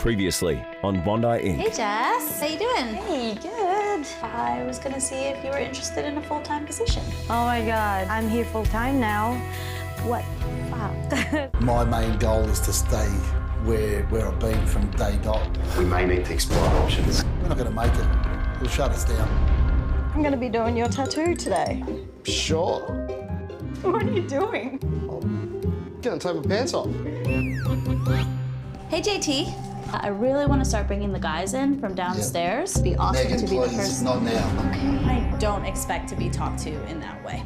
Previously on Bondi Ink. Hey Jess, how you doing? Hey, good. I was gonna see if you were interested in a full-time position. Oh my God, I'm here full time now. What? Wow. My main goal is to stay where I've been from day dot. We may need to explore options. We're not going to make it. It'll shut us down. I'm gonna be doing your tattoo today. Sure. What are you doing? Gonna take my pants off. Hey JT, I really want to start bringing the guys in from downstairs. It'd be awesome Megan, to be the please, person. not now. Okay. I don't expect to be talked to in that way.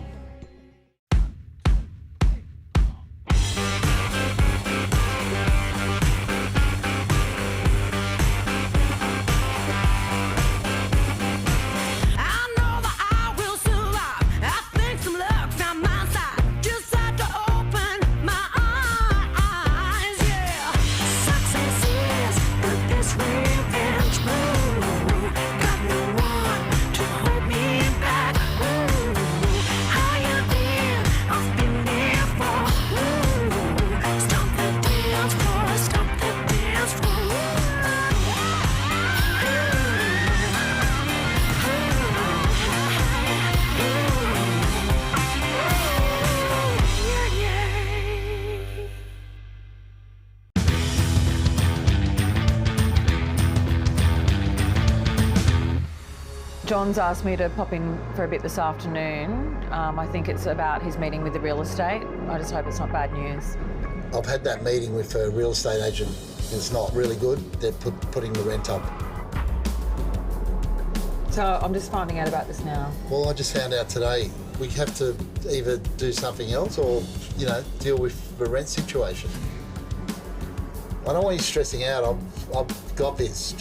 John's asked me to pop in for a bit this afternoon. I think it's about his meeting with the real estate. I just hope it's not bad news. I've had that meeting with a real estate agent. It's not really good. They're putting the rent up. So I'm just finding out about this now. Well, I just found out today. We have to either do something else or, deal with the rent situation. I don't want you stressing out. I've got this.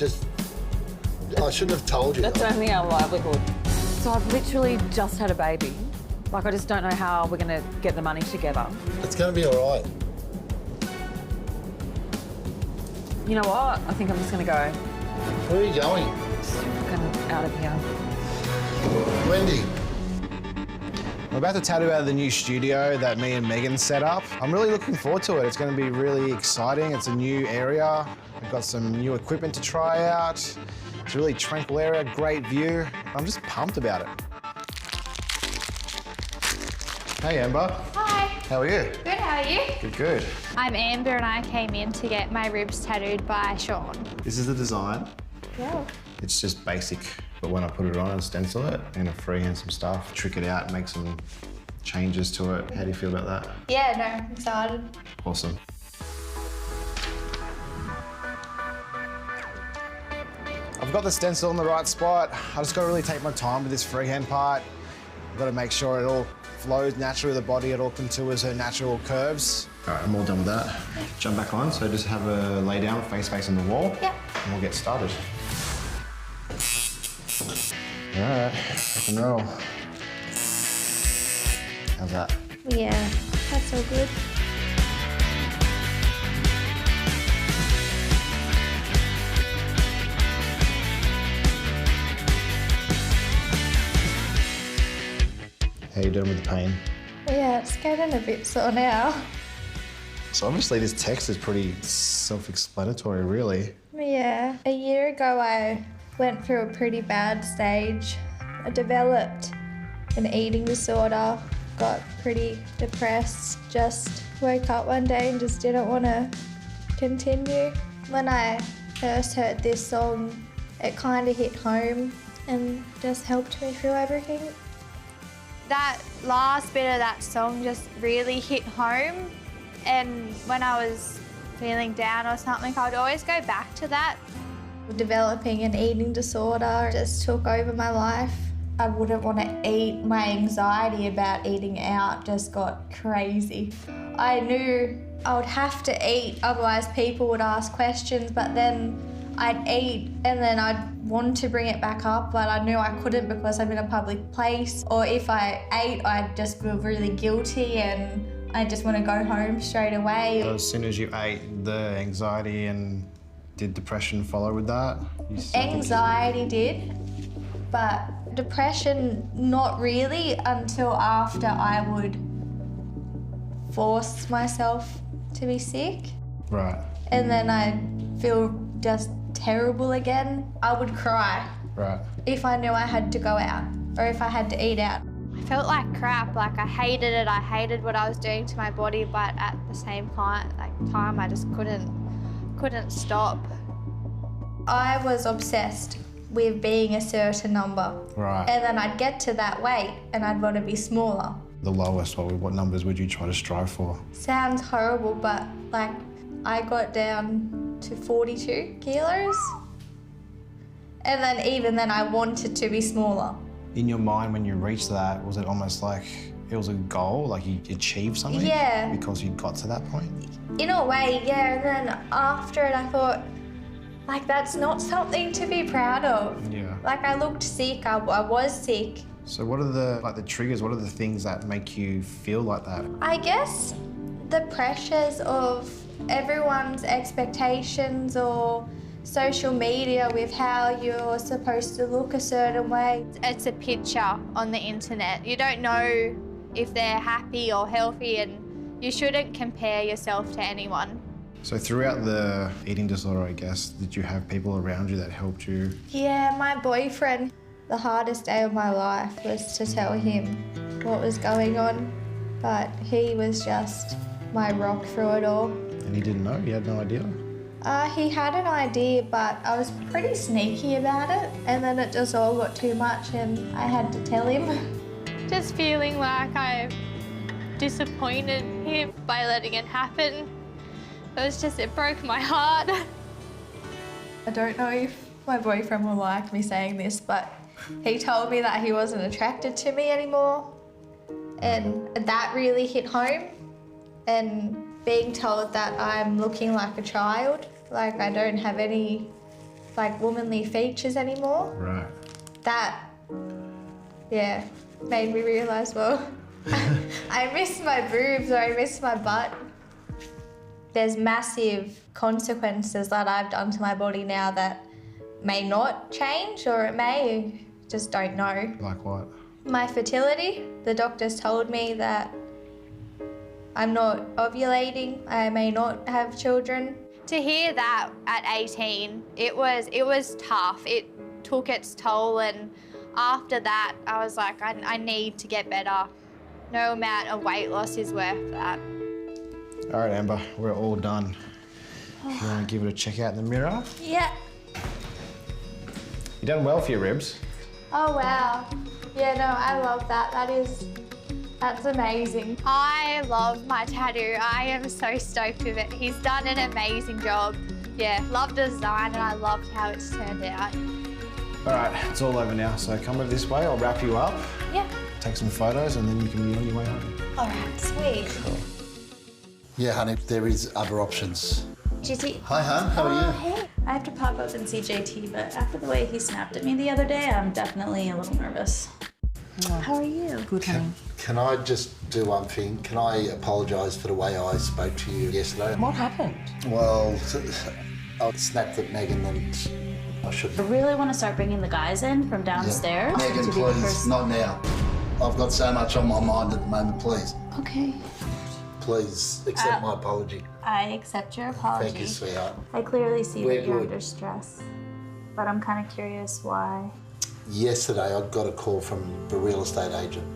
I shouldn't have told you. That's only our livelihood. So I've literally just had a baby. I just don't know how we're going to get the money together. It's going to be all right. You know what? I think I'm just going to go. Where are you going? Just fucking out of here. Wendy. I'm about to tattoo out of the new studio that me and Megan set up. I'm really looking forward to it. It's going to be really exciting. It's a new area. I've got some new equipment to try out. It's a really tranquil area, great view. I'm just pumped about it. Hey, Amber. Hi. How are you? Good, how are you? Good. I'm Amber and I came in to get my ribs tattooed by Sean. This is the design. Yeah. It's just basic, but when I put it on and stencil it, I'm gonna freehand some stuff, trick it out, make some changes to it. How do you feel about that? Yeah, no, I'm excited. Awesome. I've got the stencil in the right spot. I just gotta really take my time with this freehand part. I've gotta make sure it all flows naturally with the body, it all contours her natural curves. All right, I'm all done with that. Jump back on, so just have a lay down, face facing the wall. Yep. And we'll get started. All right, rock and roll. How's that? Yeah, that's all good. How you doing with the pain? Yeah, it's getting a bit sore now. So obviously this text is pretty self-explanatory, really. Yeah, a year ago I went through a pretty bad stage. I developed an eating disorder, got pretty depressed, just woke up one day and just didn't want to continue. When I first heard this song, it kind of hit home and just helped me through everything. That last bit of that song just really hit home, and when I was feeling down or something, I'd always go back to that. Developing an eating disorder just took over my life. I wouldn't want to eat. My anxiety about eating out just got crazy. I knew I would have to eat, otherwise people would ask questions, but then I'd eat and then I'd want to bring it back up, but I knew I couldn't because I'm in a public place. Or if I ate, I'd just feel really guilty and I just want to go home straight away. So as soon as you ate, the anxiety and did depression follow with that? Anxiety did, but depression not really until after I would force myself to be sick. Right. And then I'd feel just terrible again, I would cry. Right. If I knew I had to go out or if I had to eat out. I felt like crap, like I hated it. I hated what I was doing to my body, but at the same time, I just couldn't stop. I was obsessed with being a certain number. Right. And then I'd get to that weight and I'd want to be smaller. The lowest, what numbers would you try to strive for? Sounds horrible, but like I got down to 42 kilos. And then even then I wanted to be smaller. In your mind, when you reached that, was it almost like it was a goal, like you achieved something? Yeah. Because you got to that point? In a way, yeah. And then after it, I thought, like, that's not something to be proud of. Yeah. Like, I looked sick, I was sick. So what are the triggers, what are the things that make you feel like that? I guess the pressures of everyone's expectations or social media with how you're supposed to look a certain way. It's a picture on the internet. You don't know if they're happy or healthy, and you shouldn't compare yourself to anyone. So throughout the eating disorder, I guess, did you have people around you that helped you? Yeah, my boyfriend. The hardest day of my life was to tell him what was going on, but he was just my rock through it all. And he didn't know? He had no idea? He had an idea, but I was pretty sneaky about it, and then it just all got too much and I had to tell him. Just feeling like I disappointed him by letting it happen. It broke my heart. I don't know if my boyfriend will like me saying this, but he told me that he wasn't attracted to me anymore, and that really hit home. And being told that I'm looking like a child, like I don't have any like womanly features anymore. Right. That, yeah, made me realise, well, I miss my boobs or I miss my butt. There's massive consequences that I've done to my body now that may not change, or it may, just don't know. Like what? My fertility, the doctors told me that I'm not ovulating, I may not have children. To hear that at 18, it was tough. It took its toll, and after that, I was like, I need to get better. No amount of weight loss is worth that. All right, Amber, we're all done. If you want to give it a check out in the mirror. Yeah. You done well for your ribs. Oh, wow. Yeah, no, I love that. That's amazing. I love my tattoo. I am so stoked with it. He's done an amazing job. Yeah, love the design and I loved how it's turned out. All right, it's all over now, so come over this way, I'll wrap you up. Yeah. Take some photos and then you can be on your way home. All right, sweet. Cool. Yeah, honey, there is other options. JT. Hi, hon, how are you? Hey. I have to pop up and see JT, but after the way he snapped at me the other day, I'm definitely a little nervous. How are you? Good, honey. Can I just do one thing? Can I apologise for the way I spoke to you yesterday? What happened? Well, I snapped at Megan and I I shouldn't. really want to start bringing the guys in from downstairs. Megan, to be the please, person- not now. I've got so much on my mind at the moment, please. Okay. Please accept my apology. I accept your apology. Thank you, sweetheart. I clearly see We're that you're good. under stress, but I'm kind of curious why. Yesterday, I got a call from the real estate agent,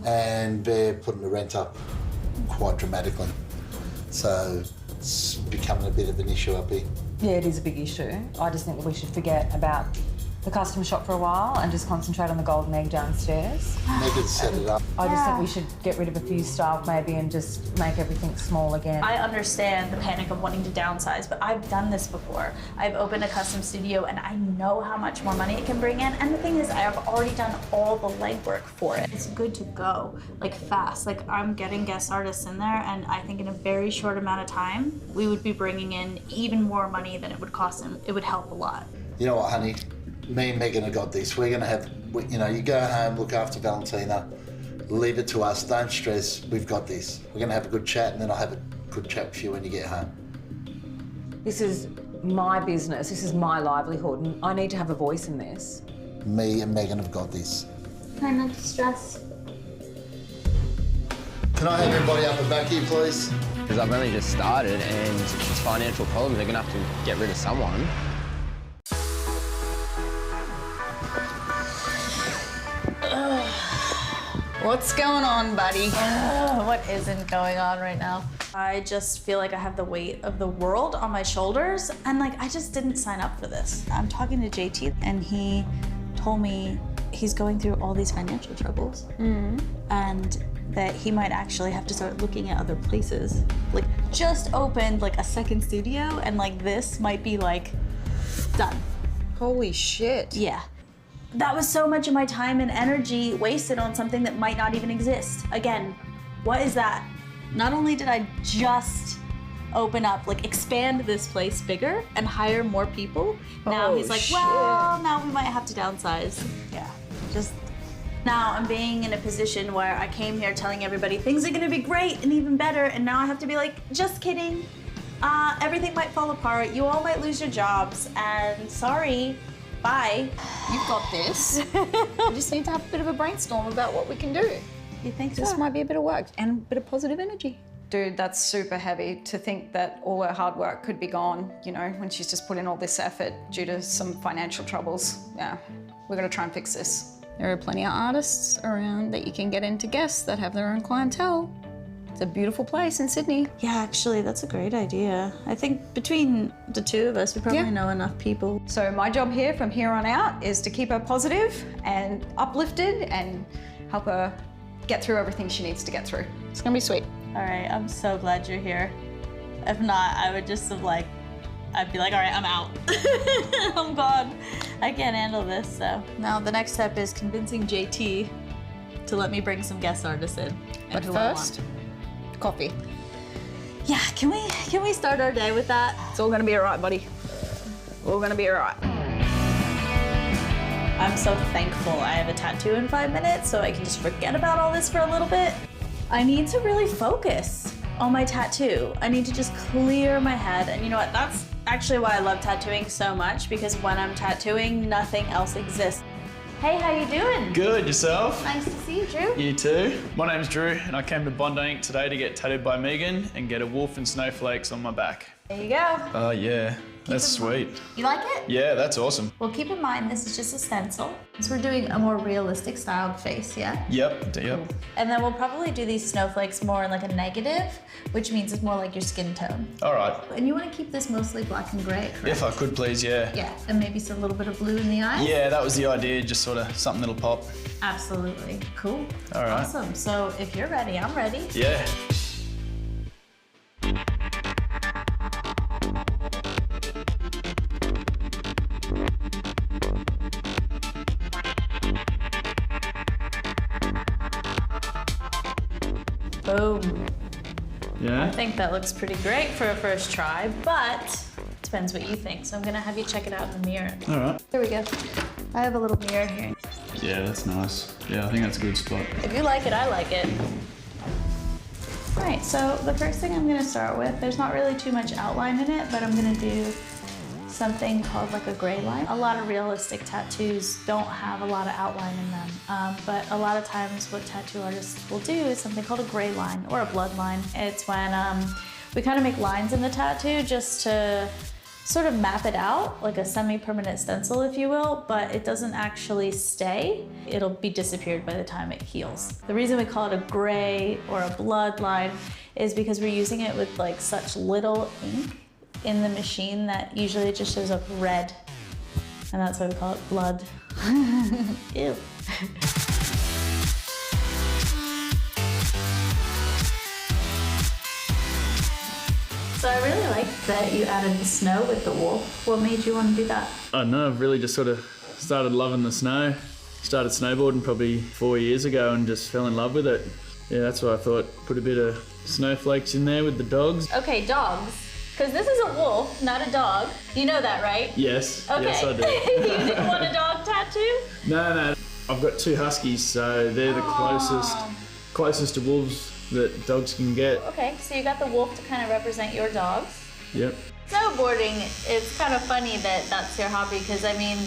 and they're putting the rent up quite dramatically. So it's becoming a bit of an issue up here. Yeah, it is a big issue. I just think that we should forget about the custom shop for a while and just concentrate on the golden egg downstairs. Megan set it up. I just think we should get rid of a few staff maybe and just make everything small again. I understand the panic of wanting to downsize, but I've done this before. I've opened a custom studio and I know how much more money it can bring in. And the thing is, I have already done all the legwork for it. It's good to go, like fast. Like I'm getting guest artists in there, and I think in a very short amount of time, we would be bringing in even more money than it would cost them. It would help a lot. You know what, honey? Me and Megan have got this. We're going to have, you go home, look after Valentina, leave it to us, don't stress, we've got this. We're going to have a good chat, and then I'll have a good chat with you when you get home. This is my business, this is my livelihood, and I need to have a voice in this. Me and Megan have got this. Try not to stress. Can I have everybody up the back here, please? Because I've only just started and it's financial problems. They're going to have to get rid of someone. What's going on, buddy? What isn't going on right now? I just feel like I have the weight of the world on my shoulders, and like I just didn't sign up for this. I'm talking to JT, and he told me he's going through all these financial troubles, and that he might actually have to start looking at other places. Like, just opened like a second studio, and like this might be like done. Holy shit. Yeah. That was so much of my time and energy wasted on something that might not even exist. Again, what is that? Not only did I just open up, like expand this place bigger and hire more people, now he's like, well, now we might have to downsize. Yeah, just now I'm being in a position where I came here telling everybody things are gonna be great and even better, and now I have to be like, just kidding. Everything might fall apart, you all might lose your jobs, and sorry. Bye. You've got this. We just need to have a bit of a brainstorm about what we can do. You think so? This might be a bit of work and a bit of positive energy. Dude, that's super heavy to think that all her hard work could be gone, you know, when she's just put in all this effort due to some financial troubles. Yeah, we're gonna try and fix this. There are plenty of artists around that you can get in to guests that have their own clientele. It's a beautiful place in Sydney. Yeah, actually, that's a great idea. I think between the two of us, we probably know enough people. So my job here from here on out is to keep her positive and uplifted and help her get through everything she needs to get through. It's gonna be sweet. All right, I'm so glad you're here. If not, I would just have like, I'd be like, all right, I'm out. I'm gone. I can't handle this, so. Now the next step is convincing JT to let me bring some guest artists in. But first, coffee. Yeah, can we start our day with that? It's all gonna be all right, buddy. All gonna be all right. I'm so thankful I have a tattoo in 5 minutes, so I can just forget about all this for a little bit. I need to really focus on my tattoo. I need to just clear my head, and you know what? That's actually why I love tattooing so much, because when I'm tattooing, nothing else exists. Hey, how you doing? Good, yourself? Nice to see you, Drew. You too. My name's Drew, and I came to Bondi Ink today to get tattooed by Megan and get a wolf and snowflakes on my back. There you go. Oh yeah, that's sweet. You like it? Yeah, that's awesome. Well, keep in mind, this is just a stencil. So we're doing a more realistic styled face, yeah? Yep. And then we'll probably do these snowflakes more in like a negative, which means it's more like your skin tone. All right. And you want to keep this mostly black and gray, correct? If I could please, yeah. Yeah, and maybe a little bit of blue in the eyes? Yeah, that was the idea, just sort of something that'll pop. Absolutely. Cool. All right. Awesome. So if you're ready, I'm ready. Yeah. Boom. Yeah? I think that looks pretty great for a first try, but depends what you think. So I'm gonna have you check it out in the mirror. All right. Here we go. I have a little mirror here. Yeah, that's nice. Yeah, I think that's a good spot. If you like it, I like it. All right, so the first thing I'm gonna start with, there's not really too much outline in it, but I'm gonna do something called like a gray line. A lot of realistic tattoos don't have a lot of outline in them, but a lot of times what tattoo artists will do is something called a gray line or a blood line. It's when we kind of make lines in the tattoo just to sort of map it out, like a semi-permanent stencil, if you will, but it doesn't actually stay. It'll be disappeared by the time it heals. The reason we call it a gray or a blood line is because we're using it with like such little ink in the machine that usually it just shows up red. And that's why we call it blood. Ew. So I really like that you added the snow with the wolf. What made you want to do that? I don't know, I've really just sort of started loving the snow. Started snowboarding probably 4 years ago and just fell in love with it. Yeah, that's why I thought put a bit of snowflakes in there with the dogs. Okay, dogs. Because this is a wolf, not a dog. You know that, right? Yes, okay. yes I do. You didn't want a dog tattoo? No. I've got 2 huskies, so they're the closest to wolves that dogs can get. Okay, so you got the wolf to kind of represent your dogs. Yep. Snowboarding, it's kind of funny that that's your hobby, because I mean,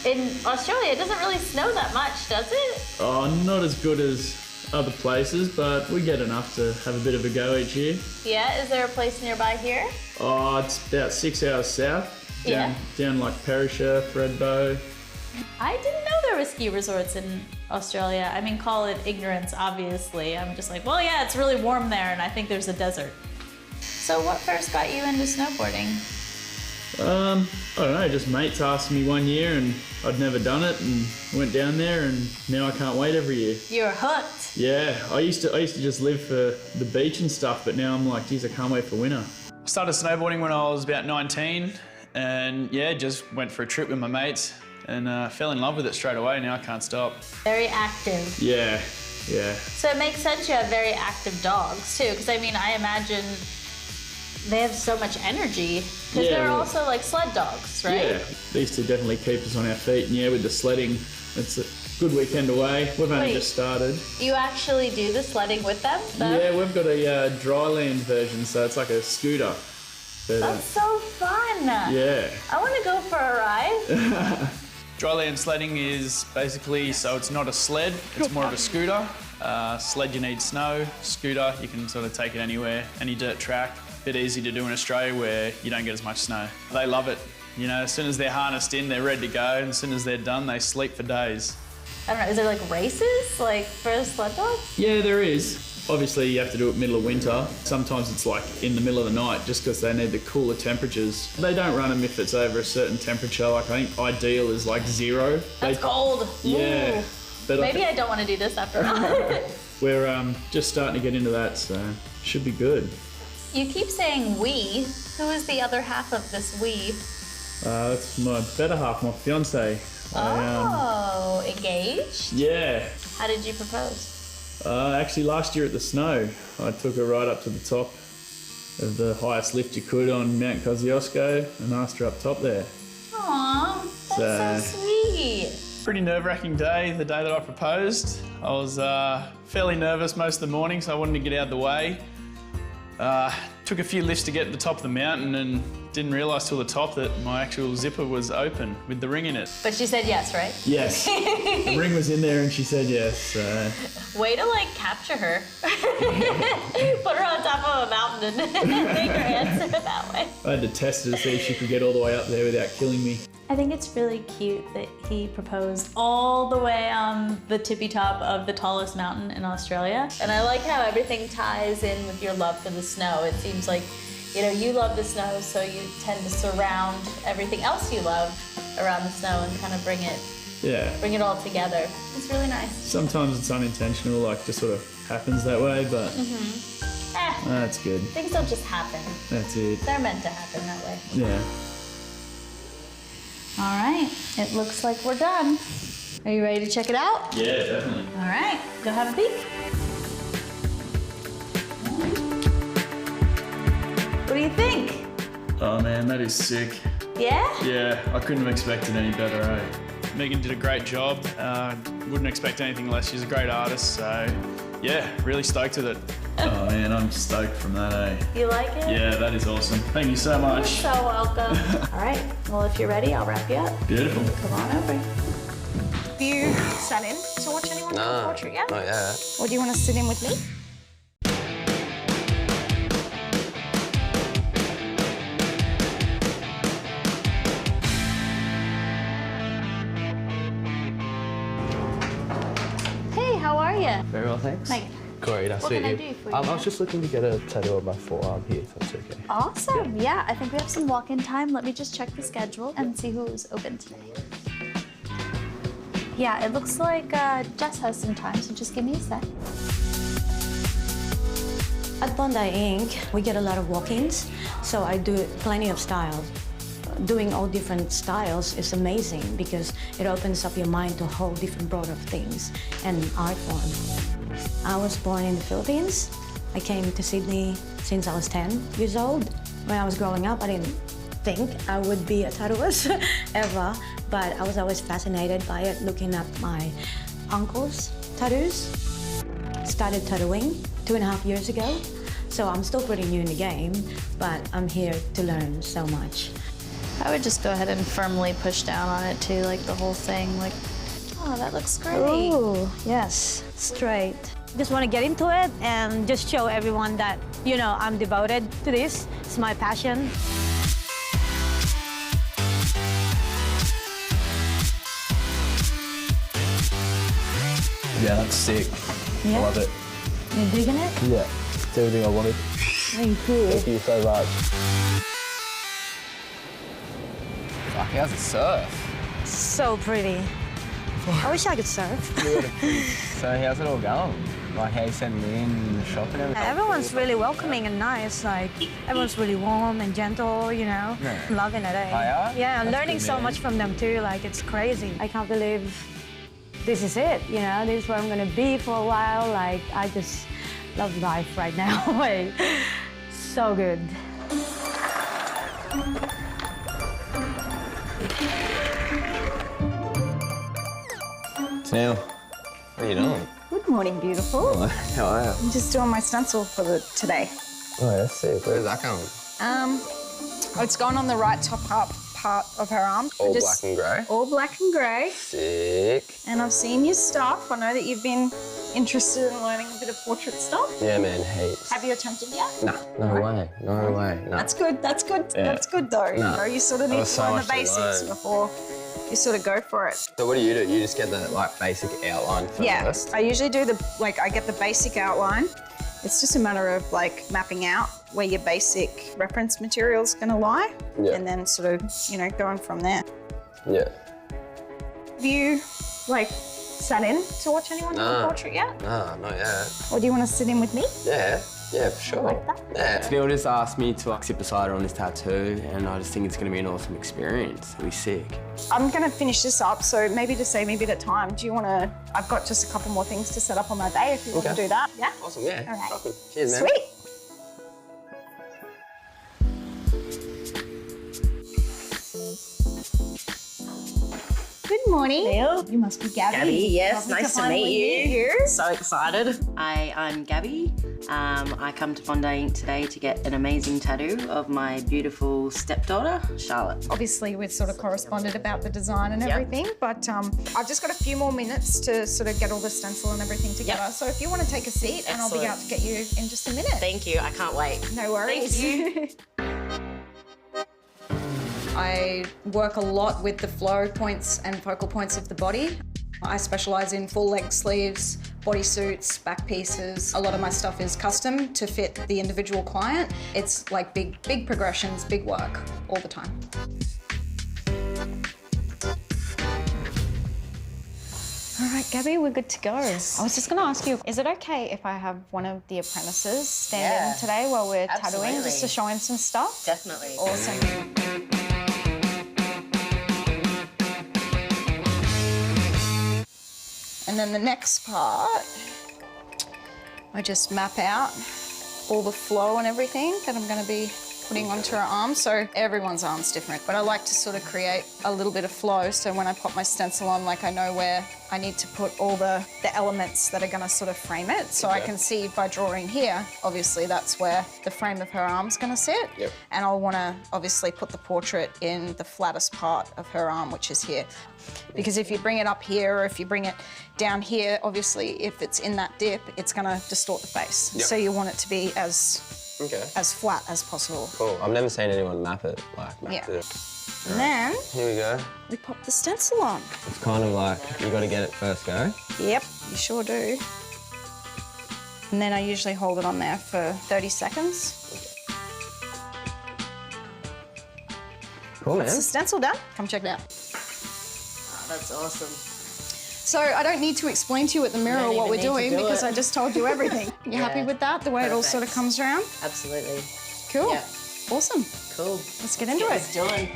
in Australia, it doesn't really snow that much, does it? Oh, not as good as other places, but we get enough to have a bit of a go each year. Yeah, is there a place nearby here? Oh, it's about 6 hours south, down like Perisher, Threadbow. I didn't know there were ski resorts in Australia. I mean, call it ignorance, obviously. I'm just like, well, yeah, it's really warm there, and I think there's a desert. So what first got you into snowboarding? I don't know, just mates asked me one year and I'd never done it and went down there and now I can't wait every year. You're hooked. Yeah, I used to just live for the beach and stuff, but now I'm like, geez, I can't wait for winter. I started snowboarding when I was about 19 and yeah, just went for a trip with my mates and fell in love with it straight away. Now I can't stop. Very active. Yeah. So it makes sense you have very active dogs too, because I mean, I imagine they have so much energy, because they're also like sled dogs, right? Yeah, these two definitely keep us on our feet, and yeah, with the sledding, it's a good weekend away. We've only just started. You actually do the sledding with them? Yeah, we've got a dryland version, so it's like a scooter. But, that's so fun. Yeah. I want to go for a ride. Dryland sledding is basically, so it's not a sled, it's more of a scooter. Sled you need snow, scooter you can sort of take it anywhere, any dirt track. Bit easy to do in Australia where you don't get as much snow. They love it. You know, as soon as they're harnessed in, they're ready to go, and as soon as they're done, they sleep for days. I don't know, is there like races, like for sled dogs? Yeah, there is. Obviously, you have to do it middle of winter. Sometimes it's like in the middle of the night just because they need the cooler temperatures. They don't run them if it's over a certain temperature. Like I think ideal is like 0. That's cold. Yeah. But maybe I don't want to do this after all. We're just starting to get into that, so should be good. You keep saying we. Who is the other half of this we? That's my better half, my fiance. Engaged? Yeah. How did you propose? Actually, last year at the snow, I took her right up to the top of the highest lift you could on Mount Kosciuszko and asked her up top there. Aww, that's so sweet. Pretty nerve-wracking day, the day that I proposed. I was fairly nervous most of the morning, so I wanted to get out of the way. Took a few lifts to get to the top of the mountain and didn't realise till the top that my actual zipper was open with the ring in it. But she said yes, right? Yes. The ring was in there and she said yes. Way to like capture her. Put her on top of a mountain and make her answer that way. I had to test her to see if she could get all the way up there without killing me. I think it's really cute that he proposed all the way on the tippy top of the tallest mountain in Australia. And I like how everything ties in with your love for the snow. It seems like, you know, you love the snow, so you tend to surround everything else you love around the snow and kind of bring it all together. It's really nice. Sometimes it's unintentional, like just sort of happens that way, but that's good. Things don't just happen. That's it. They're meant to happen that way. Yeah. All right, it looks like we're done. Are you ready to check it out? Yeah, definitely. All right, go have a peek. What do you think? Oh man, that is sick. Yeah? Yeah, I couldn't have expected any better, eh? Megan did a great job. Wouldn't expect anything less. She's a great artist, so yeah, really stoked with it. Oh man, I'm stoked from that, eh? You like it? Yeah, that is awesome. Thank you so much. You're so welcome. All right, well, if you're ready, I'll wrap you up. Beautiful. Come on over. Have you sat in to watch anyone do a portrait yet? Not yet. Or do you want to sit in with me? Hey, how are you? Very well, thanks. Megan. Great, What can I do for you? I was just looking to get a tattoo on my forearm here, if that's okay. Awesome. Yeah, I think we have some walk-in time. Let me just check the schedule and see who's open today. Yeah, it looks like Jess has some time, so just give me a sec. At Bondi Ink, we get a lot of walk-ins, so I do plenty of styles. Doing all different styles is amazing because it opens up your mind to a whole different broad of things and art form. I was born in the Philippines. I came to Sydney since I was 10 years old. When I was growing up, I didn't think I would be a tattooist ever, but I was always fascinated by it, looking at my uncle's tattoos. Started tattooing 2.5 years ago, so I'm still pretty new in the game, but I'm here to learn so much. I would just go ahead and firmly push down on it too, like the whole thing, like, oh, that looks great. Ooh, yes, straight. Just want to get into it and just show everyone that, you know, I'm devoted to this. It's my passion. Yeah, that's sick. Yeah? I love it. You digging it? Yeah, it's everything I wanted. Thank you. Thank you so much. Fuck, how's it surf? So pretty. I wish I could surf. So how's it all going? Like how you sending me in the shop and everything? Everyone's really welcoming and nice. Like, everyone's really warm and gentle, you know? Yeah. I'm loving it, eh? Oh, yeah? Yeah, I'm That's learning good, so man. much from them too. Like, it's crazy. I can't believe this is it, you know? This is where I'm gonna be for a while. Like, I just love life right now. Like, so good. Neil, what are you doing? Good morning, beautiful. Hello, how are you? I'm just doing my stencil for today. Oh, that's sick. Where's that going? It's going on the right top part of her arm. All black and grey? All black and grey. Sick. And I've seen your stuff. I know that you've been interested in learning a bit of portrait stuff. Yeah, man, heaps. Have you attempted yet? Nah, no way, no way. No. That's good, that's good. Yeah. That's good though. You know, you sort of need There's to so learn the much to basics learn. before you sort of go for it. So what do? You just get the like basic outline first? Yeah, I usually do I get the basic outline. It's just a matter of like mapping out where your basic reference material is going to lie, Yeah. and then sort of, you know, going from there. Yeah. Have you like sat in to watch anyone do a portrait yet? Nah, not yet. Or do you want to sit in with me? Yeah, for sure. Like that? Yeah. Neil just asked me to like sit beside her on this tattoo, and I just think it's going to be an awesome experience. It'll be sick. I'm going to finish this up, so maybe to save me a bit of time, do you want to... I've got just a couple more things to set up on my day if you want to do that. Yeah? Awesome, yeah. All right. Awesome. Cheers, man. Sweet. Good morning. Neil. You must be Gabby. Gabby, yes, Lovely nice to finally meet you. you. So excited. I'm Gabby. I come to Bondi Ink today to get an amazing tattoo of my beautiful stepdaughter, Charlotte. Obviously, we've sort of corresponded about the design and everything, but I've just got a few more minutes to sort of get all the stencil and everything together. Yep. So if you want to take a seat, and I'll be out to get you in just a minute. Thank you, I can't wait. No worries. Thank you. I work a lot with the flow points and focal points of the body. I specialise in full length sleeves, bodysuits, back pieces. A lot of my stuff is custom to fit the individual client. It's like big progressions, big work all the time. All right, Gabby, we're good to go. I was just going to ask you, is it okay if I have one of the apprentices stand in today while we're tattooing, just to show him some stuff? Definitely. Awesome. And then the next part, I just map out all the flow and everything that I'm going to be putting onto her arm. So everyone's arm's different, but I like to sort of create a little bit of flow. So when I pop my stencil on, like I know where I need to put all the elements that are going to sort of frame it. So I can see by drawing here, obviously that's where the frame of her arm's going to sit. Yep. And I'll want to obviously put the portrait in the flattest part of her arm, which is here. Because if you bring it up here or if you bring it down here, obviously if it's in that dip, it's going to distort the face. Yep. So you want it to be as flat as possible. Cool. I've never seen anyone map it Yeah. it. And then Here we go. we pop the stencil on. It's kind of like you got to get it first go. Yep, you sure do. And then I usually hold it on there for 30 seconds. Cool, man. That's the stencil done. Come check it out. That's awesome. So I don't need to explain to you at the mirror what we're doing because I just told you everything. You happy with that? The way it all sort of comes around? Absolutely. Cool. Yeah. Awesome. Cool. Let's get into it. Done.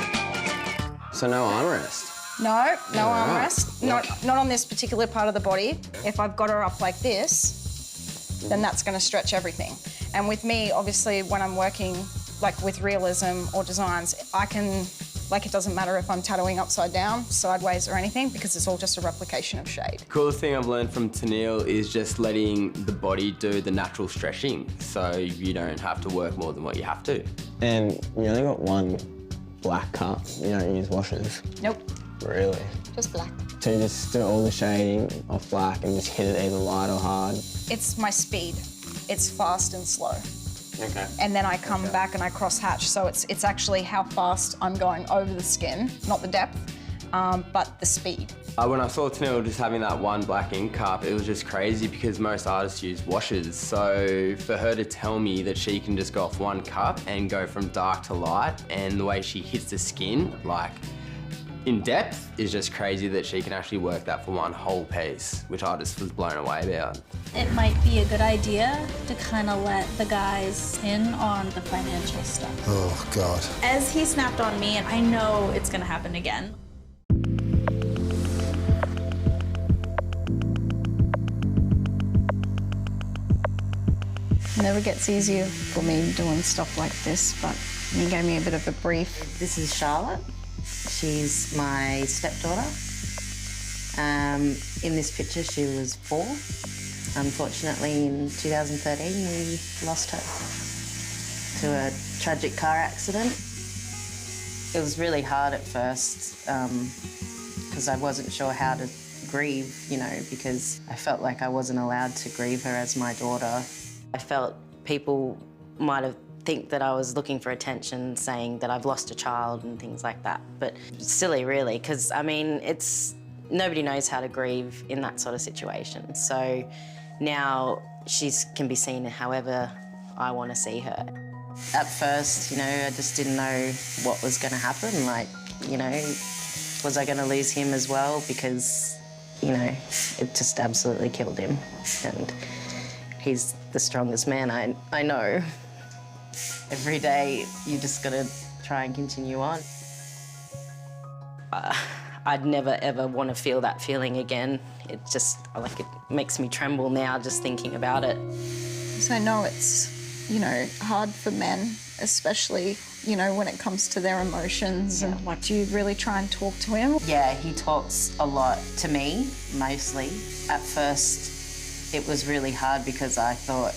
So no armrest. No, no Alright. armrest. Not on this particular part of the body. If I've got her up like this, then that's going to stretch everything. And with me, obviously, when I'm working like with realism or designs, I can, like it doesn't matter if I'm tattooing upside down, sideways or anything, because it's all just a replication of shade. Coolest thing I've learned from Tennille is just letting the body do the natural stretching, so you don't have to work more than what you have to. And you only got one black cup. You don't use washers. Nope. Really? Just black. So you just do all the shading off black and just hit it either light or hard? It's my speed. It's fast and slow. Okay. And then I come back and I cross hatch, so it's actually how fast I'm going over the skin, not the depth, but the speed. When I saw Tennille just having that one black ink cup, it was just crazy because most artists use washes. So for her to tell me that she can just go off one cup and go from dark to light, and the way she hits the skin, like in depth, is just crazy that she can actually work that for one whole piece, which I just was blown away about. It might be a good idea to kind of let the guys in on the financial stuff. Oh, God. As he snapped on me, and I know it's gonna happen again. It never gets easier for me doing stuff like this, but you gave me a bit of a brief. This is Charlotte. She's my stepdaughter. In this picture, she was 4. Unfortunately, in 2013, we lost her to a tragic car accident. It was really hard at first because I wasn't sure how to grieve, you know, because I felt like I wasn't allowed to grieve her as my daughter. I felt people might have think that I was looking for attention, saying that I've lost a child and things like that. But it's silly, really, because, I mean, nobody knows how to grieve in that sort of situation. So now she can be seen however I want to see her. At first, you know, I just didn't know what was going to happen. Like, you know, was I going to lose him as well? Because, you know, it just absolutely killed him. And he's the strongest man I know. Every day, you just got to try and continue on. I'd never, ever want to feel that feeling again. It just, like, it makes me tremble now just thinking about it. So I know it's, you know, hard for men, especially, you know, when it comes to their emotions. And what, do you really try and talk to him? Yeah, he talks a lot to me, mostly. At first, it was really hard because I thought,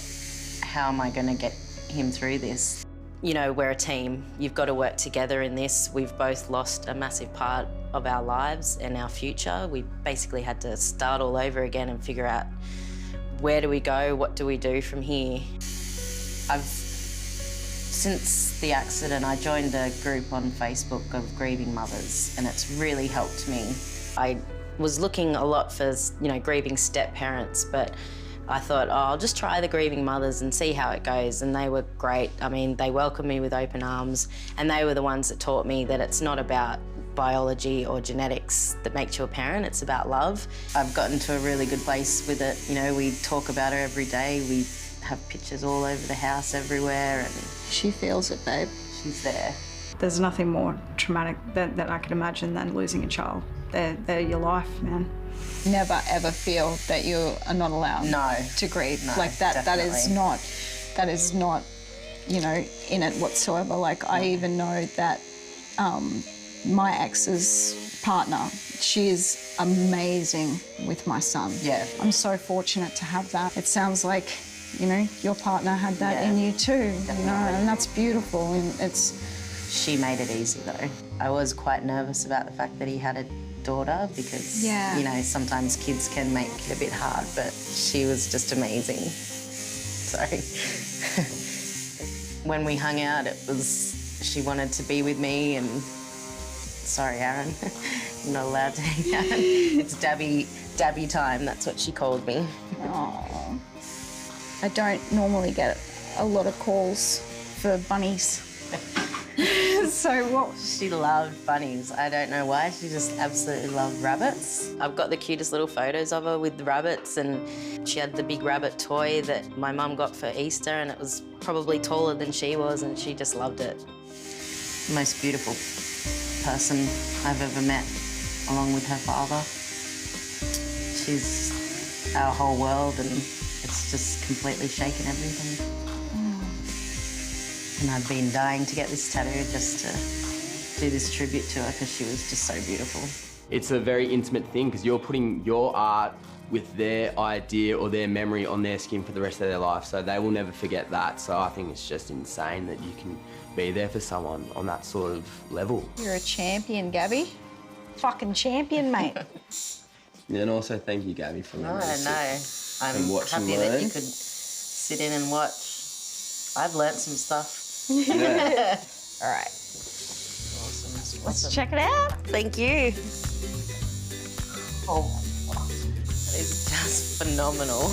how am I going to get him through this? You know, we're a team. You've got to work together in this. We've both lost a massive part of our lives and our future. We basically had to start all over again and figure out where do we go, what do we do from here. Since the accident, I joined a group on Facebook of grieving mothers, and it's really helped me. I was looking a lot for, you know, grieving step-parents, but I thought, oh, I'll just try the grieving mothers and see how it goes, and they were great. I mean, they welcomed me with open arms, and they were the ones that taught me that it's not about biology or genetics that makes you a parent, it's about love. I've gotten to a really good place with it. You know, we talk about her every day. We have pictures all over the house everywhere, and she feels it, babe. She's there. There's nothing more traumatic that I could imagine than losing a child. They're your life, man. Never ever feel that you are not allowed to grieve. No, like that. definitely. That is not, you know, in it whatsoever. Like I even know that my ex's partner, she is amazing with my son. Yeah. I'm so fortunate to have that. It sounds like, you know, your partner had that in you too. Definitely. You know, and that's beautiful. And it's. She made it easy though. I was quite nervous about the fact that he had a daughter because, you know, sometimes kids can make it a bit hard, but she was just amazing. Sorry. When we hung out, it was, she wanted to be with me and, sorry, Aaron, I'm not allowed to hang out. It's Dabby time, that's what she called me. Aww. I don't normally get a lot of calls for bunnies. So what? She loved bunnies. I don't know why. She just absolutely loved rabbits. I've got the cutest little photos of her with the rabbits, and she had the big rabbit toy that my mum got for Easter, and it was probably taller than she was, and she just loved it. The most beautiful person I've ever met, along with her father. She's our whole world, and it's just completely shaken everything. And I've been dying to get this tattoo just to do this tribute to her because she was just so beautiful. It's a very intimate thing because you're putting your art with their idea or their memory on their skin for the rest of their life, so they will never forget that. So I think it's just insane that you can be there for someone on that sort of level. You're a champion, Gabby. fucking champion, mate. Yeah, and also thank you, Gabby, for letting me No, I'm watch and happy that learn. you could sit in and watch. I've learnt some stuff. Yeah. All right. Awesome. Let's check it out. Thank you. Oh, that is just phenomenal.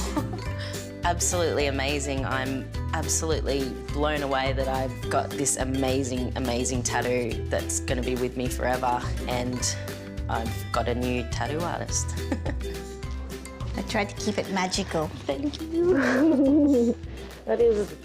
Absolutely amazing. I'm absolutely blown away that I've got this amazing, amazing tattoo that's going to be with me forever, and I've got a new tattoo artist. I tried to keep it magical. Thank you. That is...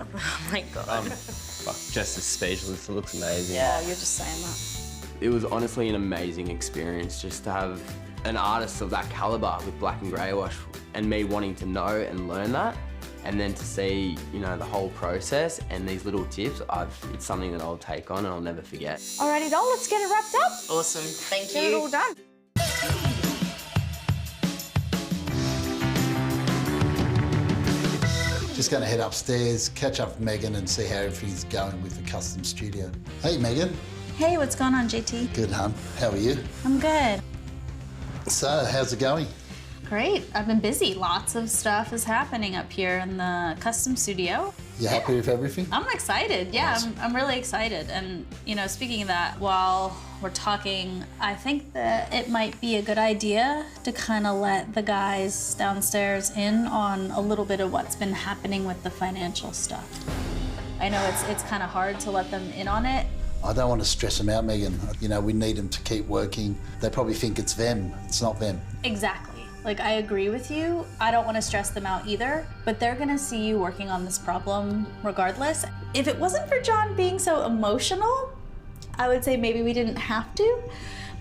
Oh my God. Fuck, just as speechless. It looks amazing. Yeah, you're just saying that. It was honestly an amazing experience just to have an artist of that caliber with black and grey wash, and me wanting to know and learn that, and then to see, you know, the whole process and these little tips. It's something that I'll take on and I'll never forget. Alrighty, doll, let's get it wrapped up. Awesome. Thank Get it you. all done. Just going to head upstairs, catch up with Megan and see how everything's going with the custom studio. Hey, Megan. Hey, what's going on, JT? Good, hun. How are you? I'm good. So, how's it going? Great. I've been busy. Lots of stuff is happening up here in the custom studio. You happy with everything? I'm excited. Yeah, I'm really excited. And, you know, speaking of that, while we're talking, I think that it might be a good idea to kind of let the guys downstairs in on a little bit of what's been happening with the financial stuff. I know it's kind of hard to let them in on it. I don't want to stress them out, Megan. You know, we need them to keep working. They probably think it's them. It's not them. Exactly. Like, I agree with you. I don't want to stress them out either, but they're gonna see you working on this problem regardless. If it wasn't for John being so emotional, I would say maybe we didn't have to.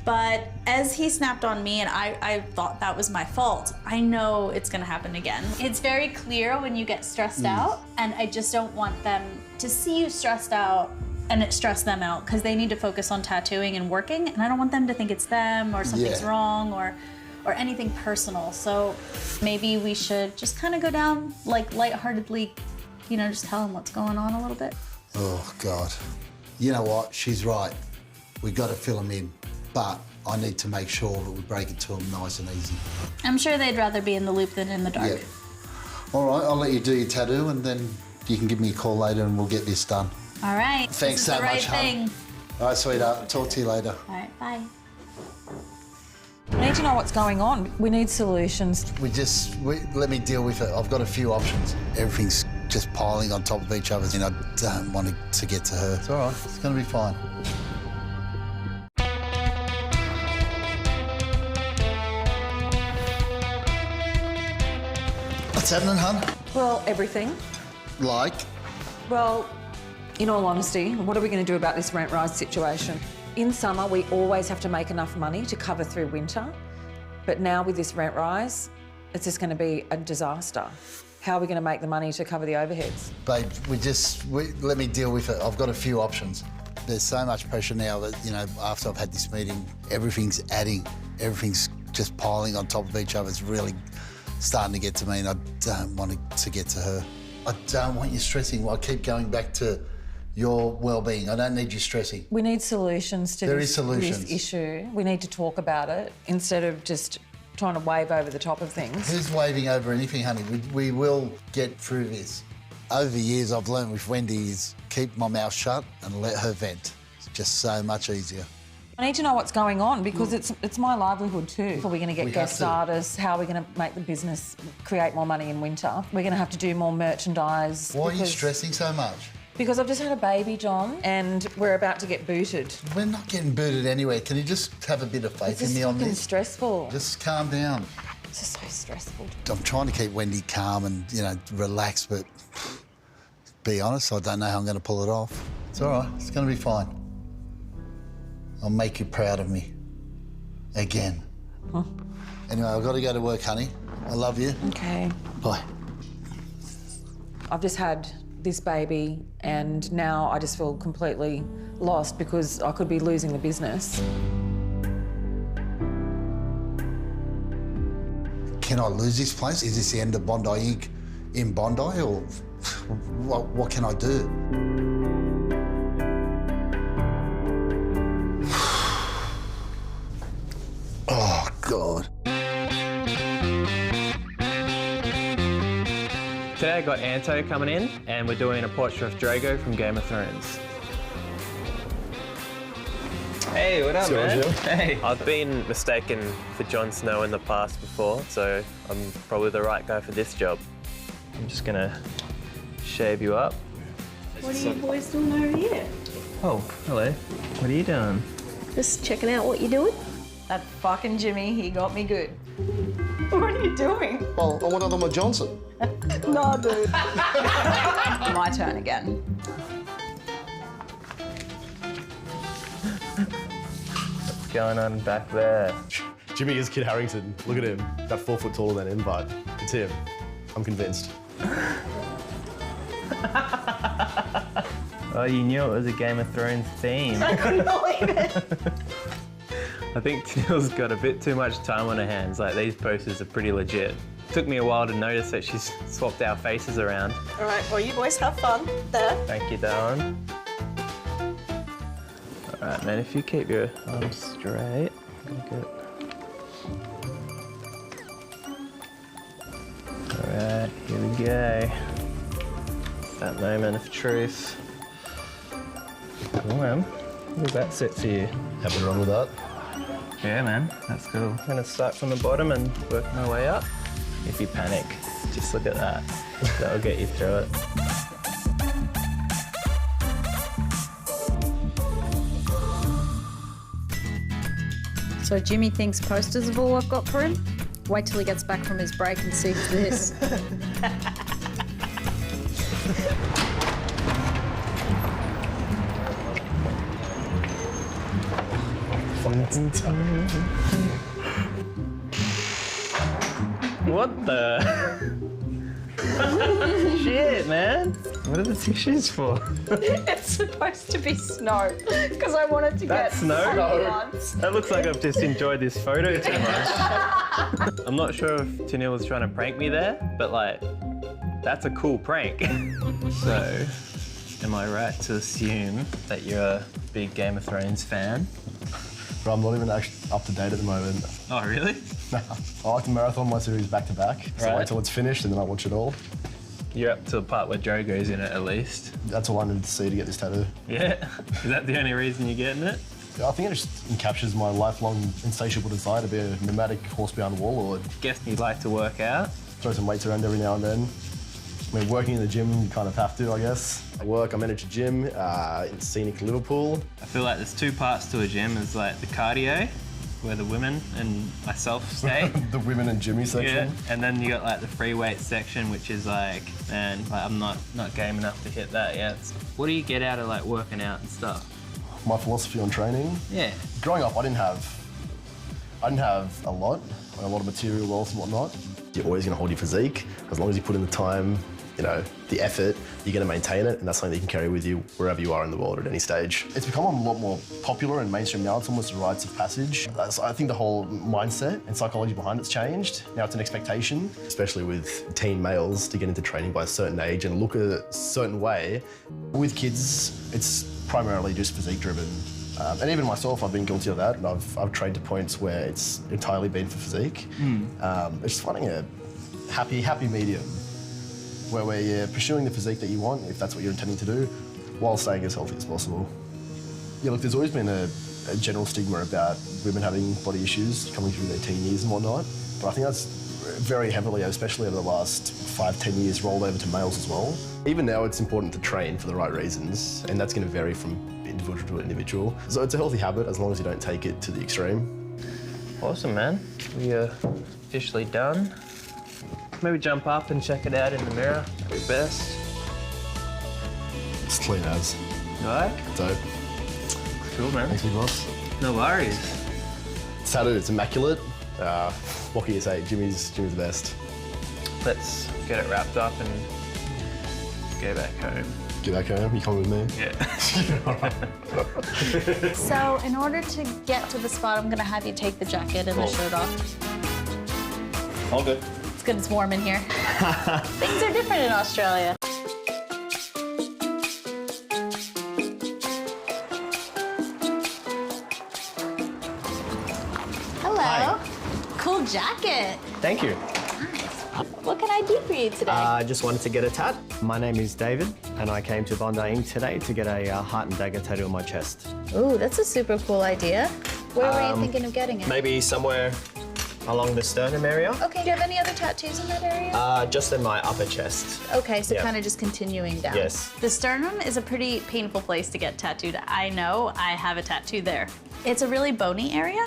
But as he snapped on me and I thought that was my fault, I know it's gonna happen again. It's very clear when you get stressed out, and I just don't want them to see you stressed out and it stressed them out, because they need to focus on tattooing and working, and I don't want them to think it's them or something's wrong or anything personal. So maybe we should just kind of go down like lightheartedly, you know, just tell them what's going on a little bit. Oh, God. You know what? She's right. We got to fill them in, but I need to make sure that we break it to them nice and easy. I'm sure they'd rather be in the loop than in the dark. Yeah. All right, I'll let you do your tattoo, and then you can give me a call later and we'll get this done. All right. Thanks this is so the right much, thing. hun. All right, sweetheart. Talk to you later. All right, bye. We need to know what's going on. We need solutions. Let me deal with it. I've got a few options. Everything's just piling on top of each other, and I don't want to get to her. It's all right. It's going to be fine. What's happening, hun? Well, everything. Like? Well, in all honesty, what are we going to do about this rent rise situation? In summer, we always have to make enough money to cover through winter. But now with this rent rise, it's just going to be a disaster. How are we going to make the money to cover the overheads? Babe, let me deal with it. I've got a few options. There's so much pressure now that, you know, after I've had this meeting, everything's adding. Everything's just piling on top of each other. It's really starting to get to me, and I don't want it to get to her. I don't want you stressing. I keep going back to your well-being. I don't need you stressing. We need solutions to this issue. We need to talk about it instead of just trying to wave over the top of things. Who's waving over anything, honey? We will get through this. Over the years, I've learned with Wendy is keep my mouth shut and let her vent. It's just so much easier. I need to know what's going on, because it's my livelihood too. Are we going to get guest artists? How are we going to make the business create more money in winter? We're going to have to do more merchandise. Why are you stressing so much? Because I've just had a baby, John, and we're about to get booted. We're not getting booted anywhere. Can you just have a bit of faith in me on this? It's stressful. Just calm down. It's just so stressful. I'm trying to keep Wendy calm and, you know, relaxed, but be honest, I don't know how I'm going to pull it off. It's all right. It's going to be fine. I'll make you proud of me. Again. Huh? Anyway, I've got to go to work, honey. I love you. Okay. Bye. I've just had this baby, and now I just feel completely lost because I could be losing the business. Can I lose this place? Is this the end of Bondi Ink in Bondi, or what can I do? God. Today I got Anto coming in and we're doing a portrait of Drogo from Game of Thrones. Hey, what up, man? Hey. I've been mistaken for Jon Snow in the past before, so I'm probably the right guy for this job. I'm just gonna shave you up. What are you boys doing over here? Oh, hello. What are you doing? Just checking out what you're doing. That fucking Jimmy, he got me good. What are you doing? Well, I want another my Johnson. No, dude. My turn again. What's going on back there? Jimmy is Kit Harington. Look at him. About 4 foot taller than him, but it's him. I'm convinced. Oh, you knew it was a Game of Thrones theme. I couldn't believe it. I think Tennille's got a bit too much time on her hands. Like, these posters are pretty legit. Took me a while to notice that she's swapped our faces around. All right, well, you boys have fun there. Thank you, darling. All right, man, if you keep your arms straight, I'm good. All right, here we go. That moment of truth. Cool, man. What does that sit for you? Happy wrong with that? Yeah, man, that's cool. I'm gonna start from the bottom and work my way up. If you panic, just look at that. That'll get you through it. So Jimmy thinks posters of all I've got for him? Wait till he gets back from his break and sees this. What the? Shit, man. What are the tissues for? It's supposed to be snow, because I wanted to That's get snow? sunny once. That looks like I've just enjoyed this photo too much. I'm not sure if Tennille was trying to prank me there, but like, that's a cool prank. So, am I right to assume that you're a big Game of Thrones fan? Bro, I'm not even actually up to date at the moment. Oh, really? Nah, I like to marathon my series back to back. So I wait till it's finished and then I watch it all. You're up to the part where Drogo's in it, at least. That's all I needed to see to get this tattoo. Yeah? Is that the only reason you're getting it? I think it just encaptures my lifelong insatiable desire to be a nomadic horse-bound warlord. Guess you'd like to work out? Throw some weights around every now and then. I mean, working in the gym, you kind of have to, I guess. I manage a gym in scenic Liverpool. I feel like there's two parts to a gym. There's like the cardio, where the women and myself stay. The women and Jimmy section. Yeah, and then you got like the free weights section, which is like, man, like, I'm not game enough to hit that yet. What do you get out of like working out and stuff? My philosophy on training? Yeah. Growing up, I didn't have a lot of material wealth and whatnot. You're always gonna hold your physique. As long as you put in the time, you know, the effort, you're gonna maintain it, and that's something that you can carry with you wherever you are in the world at any stage. It's become a lot more popular and mainstream now. It's almost a rites of passage. I think the whole mindset and psychology behind it's changed. Now it's an expectation, especially with teen males, to get into training by a certain age and look a certain way. With kids, it's primarily just physique driven. And even myself, I've been guilty of that, and I've trained to points where it's entirely been for physique. It's just finding a happy medium, where you're pursuing the physique that you want, if that's what you're intending to do, while staying as healthy as possible. Yeah, look, there's always been a general stigma about women having body issues coming through their teen years and whatnot, but I think that's very heavily, especially over the last 5-10 years, rolled over to males as well. Even now, it's important to train for the right reasons, and that's going to vary from individual to individual. So it's a healthy habit as long as you don't take it to the extreme. Awesome, man. We are officially done. Maybe jump up and check it out in the mirror at your best. It's clean as. Alright? Dope. Cool, man. Thanks, big boss. No worries. It's tattoo, it's immaculate. What can you say? Jimmy's the best. Let's get it wrapped up and go back home. Get back home? You coming with me? Yeah. So in order to get to the spot, I'm gonna have you take the jacket and the shirt off. All good. It's good it's warm in here. Things are different in Australia. Hello. cool jacket. Thank you. What can I do for you today? I just wanted to get a tat. My name is David, and I came to Bondi Ink today to get a heart and dagger tattoo on my chest. Ooh, that's a super cool idea. Where were you thinking of getting it? Maybe somewhere along the sternum area. Okay, do you have any other tattoos in that area? Just in my upper chest. Okay, so Yeah. kind of just continuing down. Yes. The sternum is a pretty painful place to get tattooed. I know, I have a tattoo there. It's a really bony area,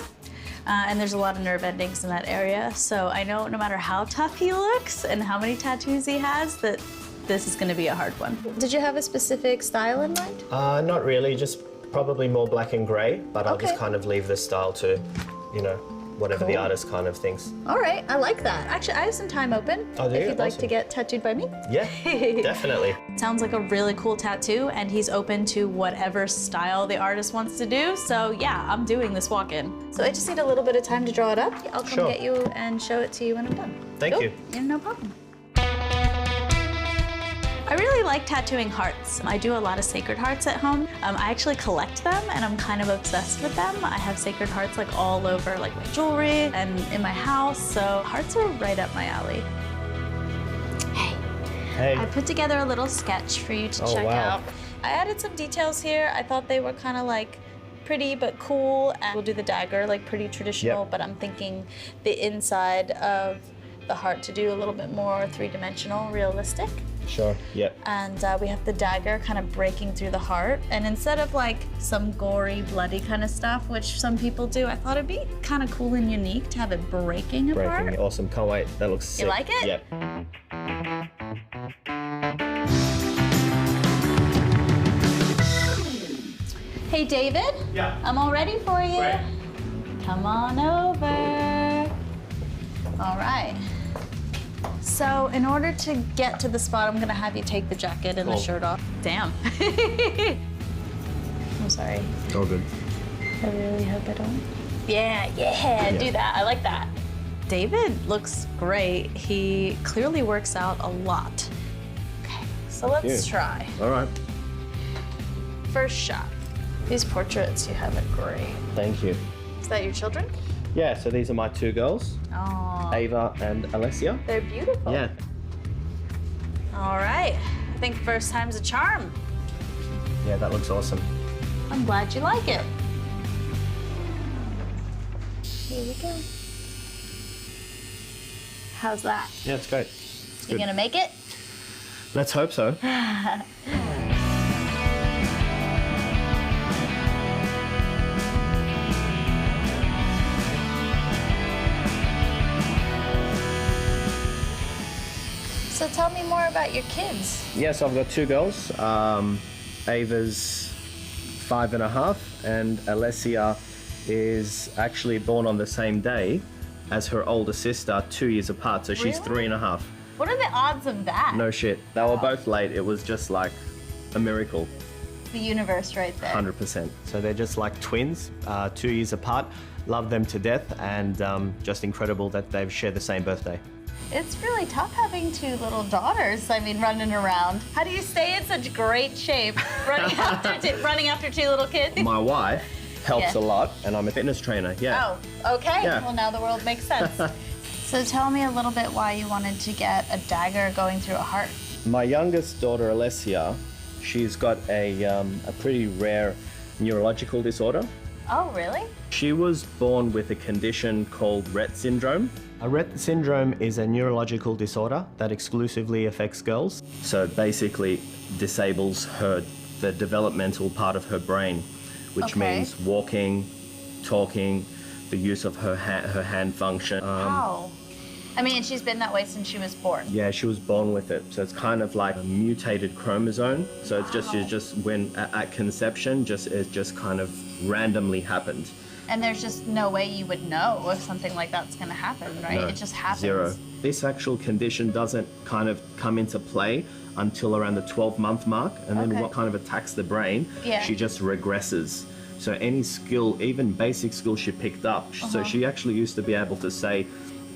and there's a lot of nerve endings in that area. So I know no matter how tough he looks and how many tattoos he has, that this is gonna be a hard one. Did you have a specific style in mind? Not really, just probably more black and grey, but I'll just Okay. kind of leave this style to, you know, whatever the Cool. artist kind of thinks. All right, I like that. Actually, I have some time open. Oh, do you? If you'd like Awesome. to get tattooed by me. Yeah, definitely. Sounds like a really cool tattoo, and he's open to whatever style the artist wants to do. So yeah, I'm doing this walk-in. So I just need a little bit of time to draw it up. I'll come Sure. get you and show it to you when I'm done. Thank Cool? you. Yeah, no problem. I really like tattooing hearts. I do a lot of sacred hearts at home. I actually collect them, and I'm kind of obsessed with them. I have sacred hearts like all over like my jewelry and in my house, so hearts are right up my alley. Hey. I put together a little sketch for you to Oh, check wow. out. I added some details here. I thought they were kind of like pretty but cool, and we'll do the dagger like pretty traditional, Yep. but I'm thinking the inside of the heart to do a little bit more three-dimensional, realistic. Sure, yep. And we have the dagger kind of breaking through the heart. And instead of like some gory, bloody kind of stuff, which some people do, I thought it'd be kind of cool and unique to have it breaking apart. Breaking, awesome, can't wait. That looks sick. You like it? Yep. Hey, David? Yeah. I'm all ready for you. Great. Come on over. All right. So in order to get to the spot, I'm gonna have you take the jacket and the Cool. shirt off. Damn. I'm sorry. All good. I really hope I don't. Yeah, do that. I like that. David looks great. He clearly works out a lot. Okay, so let's try. All right. First shot. These portraits you have are great. Thank you. Is that your children? Yeah, so these are my two girls, Oh, Ava and Alessia. they're beautiful. Yeah. All right. I think first time's a charm. Yeah, that looks awesome. I'm glad you like it. Here we go. How's that? Yeah, it's great. It's You good. gonna make it? Let's hope so. So tell me more about your kids. Yeah, so I've got two girls. Ava's 5.5, and Alessia is actually born on the same day as her older sister, 2 years apart. So she's Really? 3.5. What are the odds of that? No shit. They were both late. It was just like a miracle, The universe right there. 100%. So they're just like twins, 2 years apart. Love them to death, and just incredible that they've shared the same birthday. It's really tough having two little daughters, running around. How do you stay in such great shape running after two little kids? My wife helps Yeah. a lot, and I'm a fitness trainer. Yeah. Oh, okay. Yeah. Well, now the world makes sense. So tell me a little bit why you wanted to get a dagger going through a heart. My youngest daughter, Alessia, she's got a pretty rare neurological disorder. Oh, really? She was born with a condition called Rett syndrome. A Rett syndrome is a neurological disorder that exclusively affects girls. So it basically disables the developmental part of her brain, which Okay. means walking, talking, the use of her hand function. Wow. She's been that way since she was born. Yeah, she was born with it. So it's kind of like a mutated chromosome. So it's just when at conception, it just kind of randomly happened. And there's just no way you would know if something like that's going to happen, right? No, It just happens. Zero. This actual condition doesn't kind of come into play until around the 12-month mark, and then Okay. what kind of attacks the brain, Yeah. she just regresses. So any skill, even basic skill she picked up, so she actually used to be able to say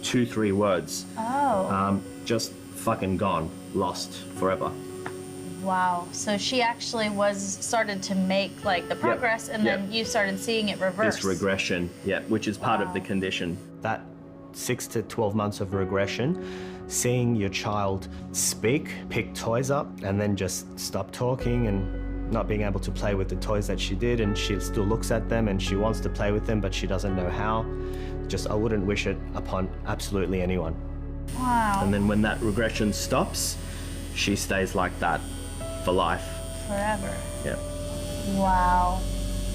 2-3 words. Oh. Just fucking gone, lost forever. Wow. So she actually started to make the progress, and then you started seeing it reverse. It's regression, yeah, which is part of the condition. That 6 to 12 months of regression, seeing your child speak, pick toys up, and then just stop talking and not being able to play with the toys that she did, and she still looks at them and she wants to play with them, but she doesn't know how. I wouldn't wish it upon absolutely anyone. Wow. And then when that regression stops, she stays like that for life. Forever. Yeah. Wow.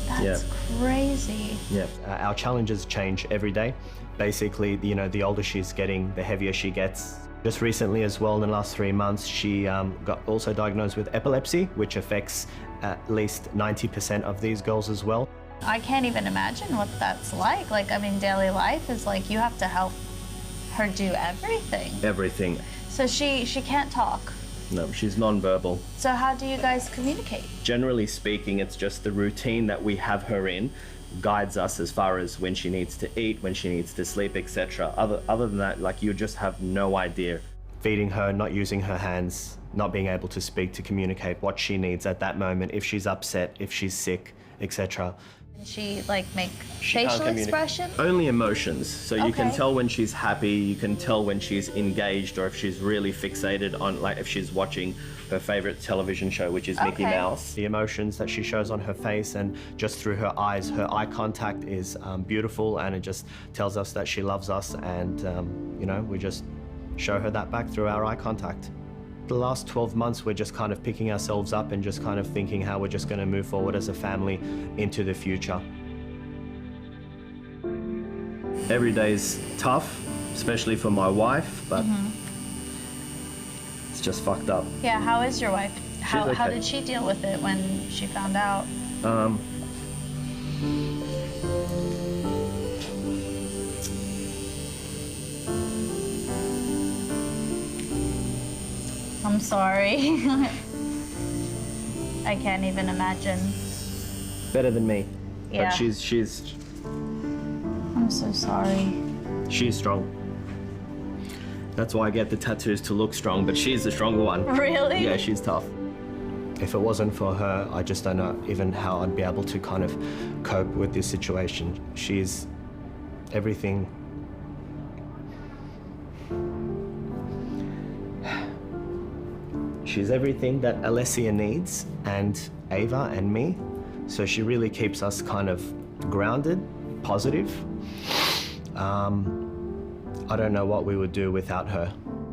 That's Yeah. crazy. Yeah, our challenges change every day. Basically, you know, the older she's getting, the heavier she gets. Just recently as well, in the last 3 months, she got also diagnosed with epilepsy, which affects at least 90% of these girls as well. I can't even imagine what that's like. Like, I mean, daily life is like you have to help her do everything. Everything. So she can't talk. No, she's non-verbal. So how do you guys communicate? Generally speaking, it's just the routine that we have her in guides us as far as when she needs to eat, when she needs to sleep, etc. Other than that, like, you just have no idea. Feeding her, not using her hands, not being able to speak, to communicate what she needs at that moment, if she's upset, if she's sick, etc. Can she like make She can't facial communicate. expression? Only emotions. So you can Okay. tell when she's happy, you can tell when she's engaged, or if she's really fixated on, like, if she's watching her favorite television show, which is Mickey Okay. Mouse. The emotions that she shows on her face and just through her eyes, her eye contact is beautiful, and it just tells us that she loves us, and you know, we just show her that back through our eye contact. The last 12 months, we're just kind of picking ourselves up and just kind of thinking how we're just going to move forward as a family into the future. Every day is tough, especially for my wife, but it's just fucked up. Yeah, how is your wife? How okay. did she deal with it when she found out? I'm sorry. I can't even imagine. Better than me. Yeah. But she's I'm so sorry. strong. That's why I get the tattoos, to look strong, but she's the stronger one. Really? Yeah, she's tough. If it wasn't for her, I just don't know even how I'd be able to kind of cope with this situation. She's everything. She's everything that Alessia needs, and Ava and me. So she really keeps us kind of grounded, positive. I don't know what we would do without her.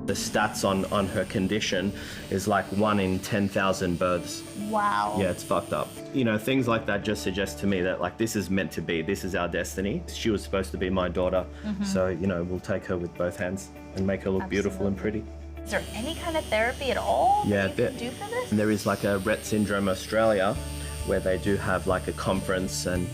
The stats on her condition is like 1 in 10,000 births. Wow. Yeah, it's fucked up. You know, things like that just suggest to me that, like, this is meant to be, this is our destiny. She was supposed to be my daughter. So, you know, we'll take her with both hands and make her look beautiful and pretty. Is there any kind of therapy at all Yeah, that you can do for this? And there is like a Rett Syndrome Australia, where they do have like a conference and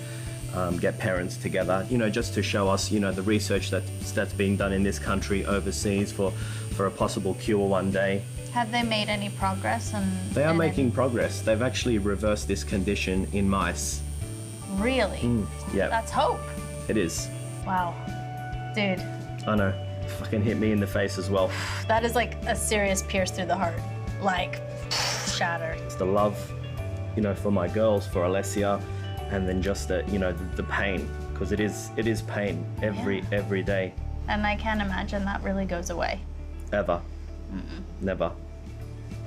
get parents together, you know, just to show us, you know, the research that's being done in this country overseas for a possible cure one day. Have they made any progress? They are making progress. They've actually reversed this condition in mice. Really? Yeah. That's hope. It is. Wow. Dude, I know. Fucking hit me in the face as well. that is like a serious pierce through the heart. Like, shatter. It's the love, you know, for my girls, for Alessia, and then just the, you know, the pain, because it is pain every day. And I can't imagine that really goes away. Ever. Never.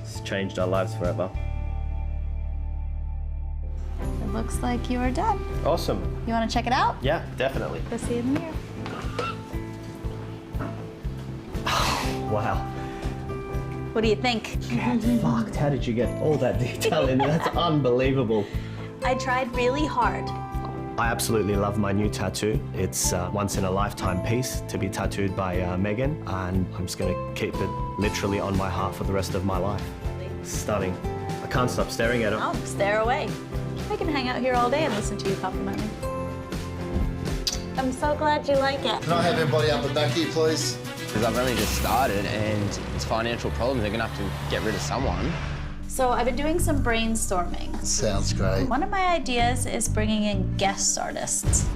It's changed our lives forever. It looks like you are done. Awesome. You want to check it out? Yeah, definitely. Go see in the mirror. Wow. What do you think? Fucked. How did you get all that detail in there? That's unbelievable. I tried really hard. I absolutely love my new tattoo. It's a once-in-a-lifetime piece to be tattooed by Megan, and I'm just going to keep it literally on my heart for the rest of my life. Stunning. I can't stop staring at it. Oh, stare away. I can hang out here all day and listen to you compliment me. I'm so glad you like it. Can I have everybody up the back here, please? Because I've only just started and it's financial problems. They're going to have to get rid of someone. So I've been doing some brainstorming. Sounds great. One of my ideas is bringing in guest artists.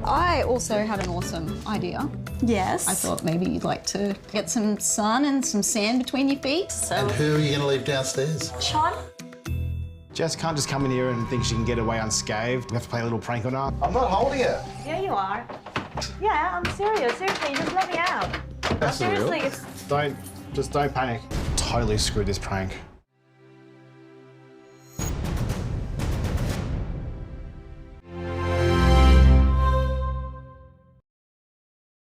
I also had an awesome idea. Yes. I thought maybe you'd like to get some sun and some sand between your feet. And who are you going to leave downstairs? Sean? Jess can't just come in here and think she can get away unscathed. We have to play a little prank on her. I'm not holding it. Here you are. Yeah, I'm serious. Seriously, just let me out. That's Seriously, real. Just don't panic. Totally screwed this prank.